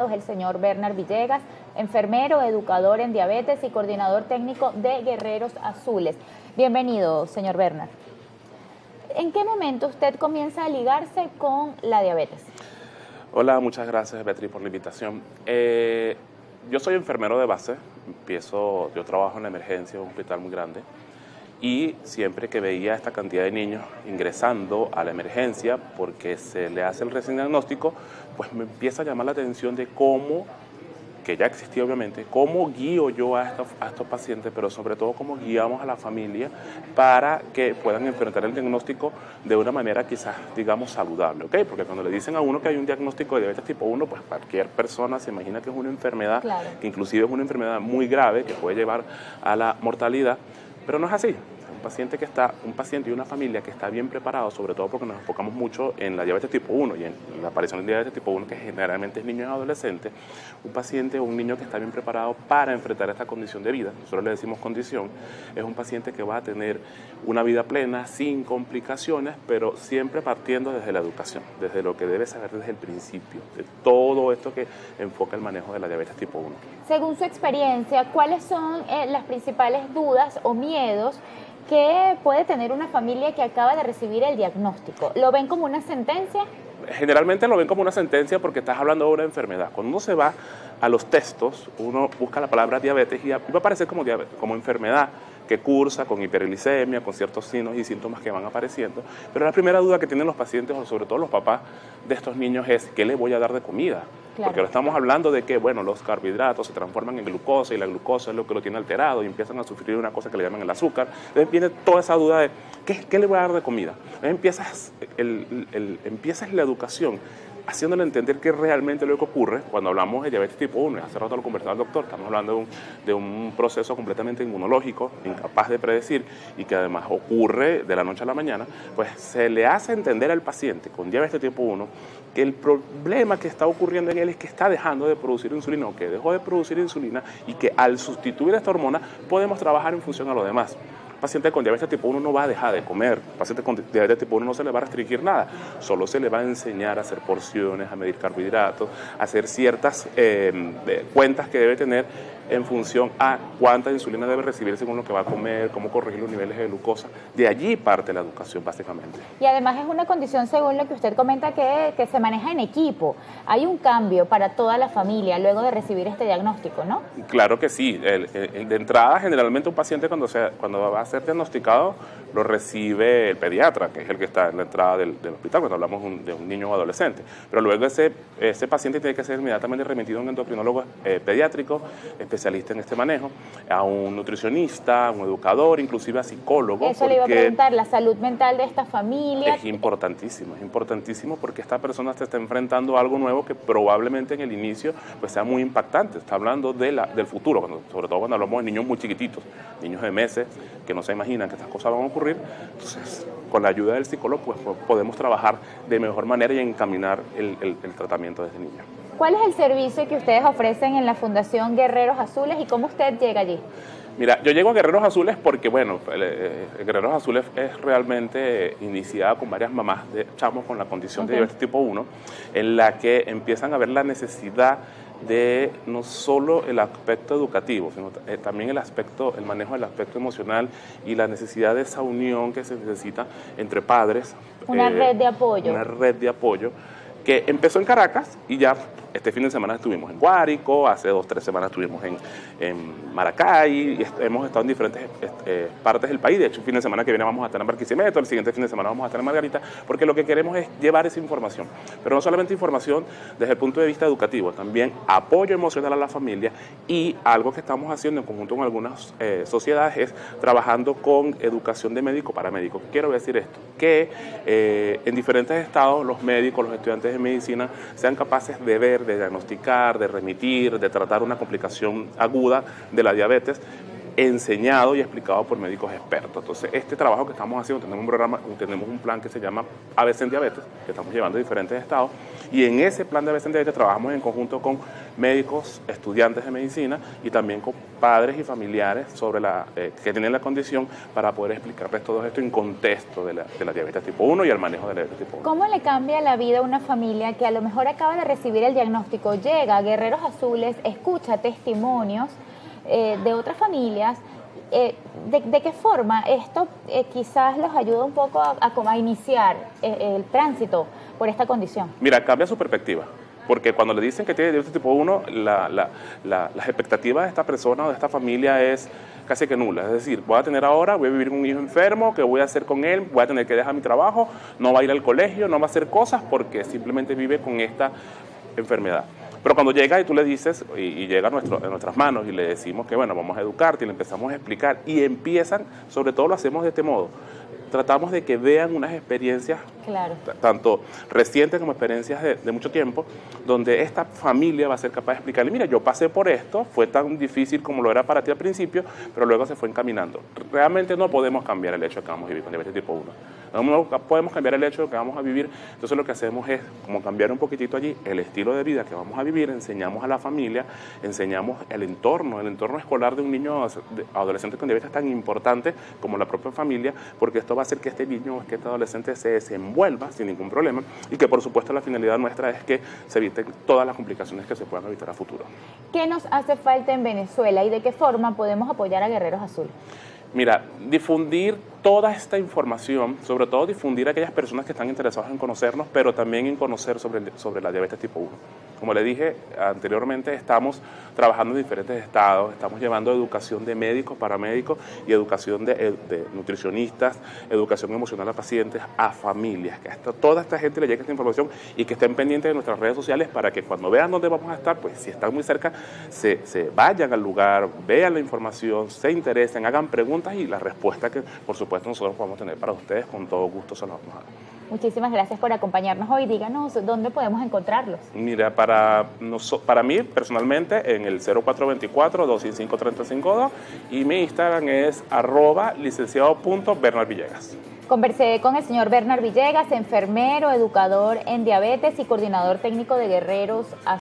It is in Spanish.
el señor Bernard Villegas, enfermero, educador en diabetes y coordinador técnico de Guerreros Azules. Bienvenido, señor Bernard. ¿En qué momento usted comienza a ligarse con la diabetes? Hola, muchas gracias, Beatriz, por la invitación. Yo soy enfermero de base, yo trabajo en la emergencia de un hospital muy grande, y siempre que veía esta cantidad de niños ingresando a la emergencia porque se le hace el recién diagnóstico, pues me empieza a llamar la atención de cómo, que ya existía obviamente, cómo guío yo a estos pacientes, pero sobre todo cómo guiamos a la familia para que puedan enfrentar el diagnóstico de una manera quizás, digamos, saludable, ¿ok? Porque cuando le dicen a uno que hay un diagnóstico de diabetes tipo 1, pues cualquier persona se imagina que es una enfermedad, claro, que inclusive es una enfermedad muy grave que puede llevar a la mortalidad, pero no es así. Un paciente y una familia que está bien preparado, sobre todo porque nos enfocamos mucho en la diabetes tipo 1 y en la aparición de diabetes tipo 1, que generalmente es niños y adolescentes, un paciente o un niño que está bien preparado para enfrentar esta condición de vida, nosotros le decimos condición, es un paciente que va a tener una vida plena, sin complicaciones, pero siempre partiendo desde la educación, desde lo que debe saber desde el principio, de todo esto que enfoca el manejo de la diabetes tipo 1. Según su experiencia, ¿cuáles son las principales dudas o miedos que puede tener una familia que acaba de recibir el diagnóstico? ¿Lo ven como una sentencia? Generalmente lo ven como una sentencia porque estás hablando de una enfermedad. Cuando uno se va a los textos, uno busca la palabra diabetes y va a aparecer como enfermedad que cursa con hiperglicemia, con ciertos signos y síntomas que van apareciendo. Pero la primera duda que tienen los pacientes, o sobre todo los papás de estos niños, es ¿qué le voy a dar de comida? Claro. Porque ahora estamos hablando de que, bueno, los carbohidratos se transforman en glucosa y la glucosa es lo que lo tiene alterado y empiezan a sufrir una cosa que le llaman el azúcar. Entonces viene toda esa duda de ¿qué le voy a dar de comida? Entonces empiezas la educación haciéndole entender qué realmente lo que ocurre cuando hablamos de diabetes tipo 1. Hace rato lo conversaba el doctor, estamos hablando de un proceso completamente inmunológico, incapaz de predecir y que además ocurre de la noche a la mañana, pues se le hace entender al paciente con diabetes tipo 1 que el problema que está ocurriendo en él es que está dejando de producir insulina o que dejó de producir insulina y que al sustituir esta hormona podemos trabajar en función a lo demás. Paciente con diabetes tipo 1 no va a dejar de comer, paciente con diabetes tipo 1 no se le va a restringir nada, solo se le va a enseñar a hacer porciones, a medir carbohidratos, a hacer ciertas cuentas que debe tener en función a cuánta insulina debe recibir según lo que va a comer, cómo corregir los niveles de glucosa. De allí parte la educación básicamente. Y además es una condición, según lo que usted comenta, que se maneja en equipo. Hay un cambio para toda la familia luego de recibir este diagnóstico, ¿no? Claro que sí. De entrada, generalmente un paciente cuando va a ser diagnosticado lo recibe el pediatra, que es el que está en la entrada del hospital, cuando hablamos de un niño o adolescente. Pero luego ese paciente tiene que ser inmediatamente remitido a un endocrinólogo pediátrico, especialista en este manejo, a un nutricionista, a un educador, inclusive a psicólogo. Eso le iba a preguntar, la salud mental de esta familia. Es importantísimo porque esta persona se está enfrentando a algo nuevo que probablemente en el inicio pues sea muy impactante. Está hablando del futuro, sobre todo cuando hablamos de niños muy chiquititos, niños de meses que no se imaginan que estas cosas van a ocurrir. Entonces, con la ayuda del psicólogo pues podemos trabajar de mejor manera y encaminar el tratamiento de ese niño. ¿Cuál es el servicio que ustedes ofrecen en la Fundación Guerreros Azules y cómo usted llega allí? Mira, yo llego a Guerreros Azules porque, bueno, Guerreros Azules es realmente iniciada con varias mamás de chamos con la condición de diabetes tipo 1, en la que empiezan a ver la necesidad de no solo el aspecto educativo, sino también el manejo del aspecto emocional y la necesidad de esa unión que se necesita entre padres. Una red de apoyo. Una red de apoyo que empezó en Caracas y ya este fin de semana estuvimos en Guárico, hace 2 o 3 semanas estuvimos en Maracay, y hemos estado en diferentes partes del país. De hecho, el fin de semana que viene vamos a estar en Barquisimeto, el siguiente fin de semana vamos a estar en Margarita, porque lo que queremos es llevar esa información, pero no solamente información desde el punto de vista educativo, también apoyo emocional a la familia, y algo que estamos haciendo en conjunto con algunas sociedades es trabajando con educación de médico para médico. ¿Qué quiero decir esto? Que en diferentes estados los médicos, los estudiantes de medicina sean capaces de ver, de diagnosticar, de remitir, de tratar una complicación aguda de la diabetes enseñado y explicado por médicos expertos. Entonces, este trabajo que estamos haciendo, tenemos un plan que se llama ABC en Diabetes, que estamos llevando a diferentes estados, y en ese plan de ABC en Diabetes trabajamos en conjunto con médicos, estudiantes de medicina y también con padres y familiares que tienen la condición para poder explicarles todo esto en contexto de la diabetes tipo 1 y el manejo de la diabetes tipo 1. ¿Cómo le cambia la vida a una familia que a lo mejor acaba de recibir el diagnóstico, llega a Guerreros Azules, escucha testimonios de otras familias? ¿De qué forma esto quizás los ayuda un poco a iniciar el tránsito por esta condición? Mira, cambia su perspectiva, porque cuando le dicen que tiene diabetes tipo 1, las expectativas de esta persona o de esta familia es casi que nula. Es decir, voy a vivir con un hijo enfermo, ¿qué voy a hacer con él? Voy a tener que dejar mi trabajo, no va a ir al colegio, no va a hacer cosas porque simplemente vive con esta enfermedad. Pero cuando llega y tú le dices, y llega a nuestras manos y le decimos que bueno, vamos a educarte y le empezamos a explicar y empiezan, sobre todo lo hacemos de este modo, tratamos de que vean unas experiencias, claro, tanto recientes como experiencias de mucho tiempo, donde esta familia va a ser capaz de explicarle, mira, yo pasé por esto, fue tan difícil como lo era para ti al principio, pero luego se fue encaminando. Realmente no podemos cambiar el hecho de que vamos a vivir con diabetes tipo 1. No podemos cambiar el hecho de que vamos a vivir, entonces lo que hacemos es como cambiar un poquitito allí el estilo de vida que vamos a vivir, enseñamos a la familia, enseñamos el entorno escolar de un niño adolescente con diabetes tan importante como la propia familia, porque esto va a hacer que este niño o que este adolescente se desenvuelva sin ningún problema y que por supuesto la finalidad nuestra es que se eviten todas las complicaciones que se puedan evitar a futuro. ¿Qué nos hace falta en Venezuela y de qué forma podemos apoyar a Guerreros Azules? Mira, difundir toda esta información, sobre todo difundir a aquellas personas que están interesadas en conocernos, pero también en conocer sobre la diabetes tipo 1. Como le dije anteriormente, estamos trabajando en diferentes estados, estamos llevando educación de médicos, paramédicos y educación de nutricionistas, educación emocional a pacientes, a familias, que toda esta gente le llegue esta información y que estén pendientes de nuestras redes sociales para que cuando vean dónde vamos a estar, pues si están muy cerca, se vayan al lugar, vean la información, se interesen, hagan preguntas y la respuesta que por supuesto nosotros podemos tener para ustedes, con todo gusto se los vamos a dar. Muchísimas gracias por acompañarnos hoy. Díganos dónde podemos encontrarlos. Mira, para mí personalmente en el 0424-265-352 y mi Instagram es @licenciado.bernardvillegas. Conversé con el señor Bernard Villegas, enfermero, educador en diabetes y coordinador técnico de Guerreros Azules.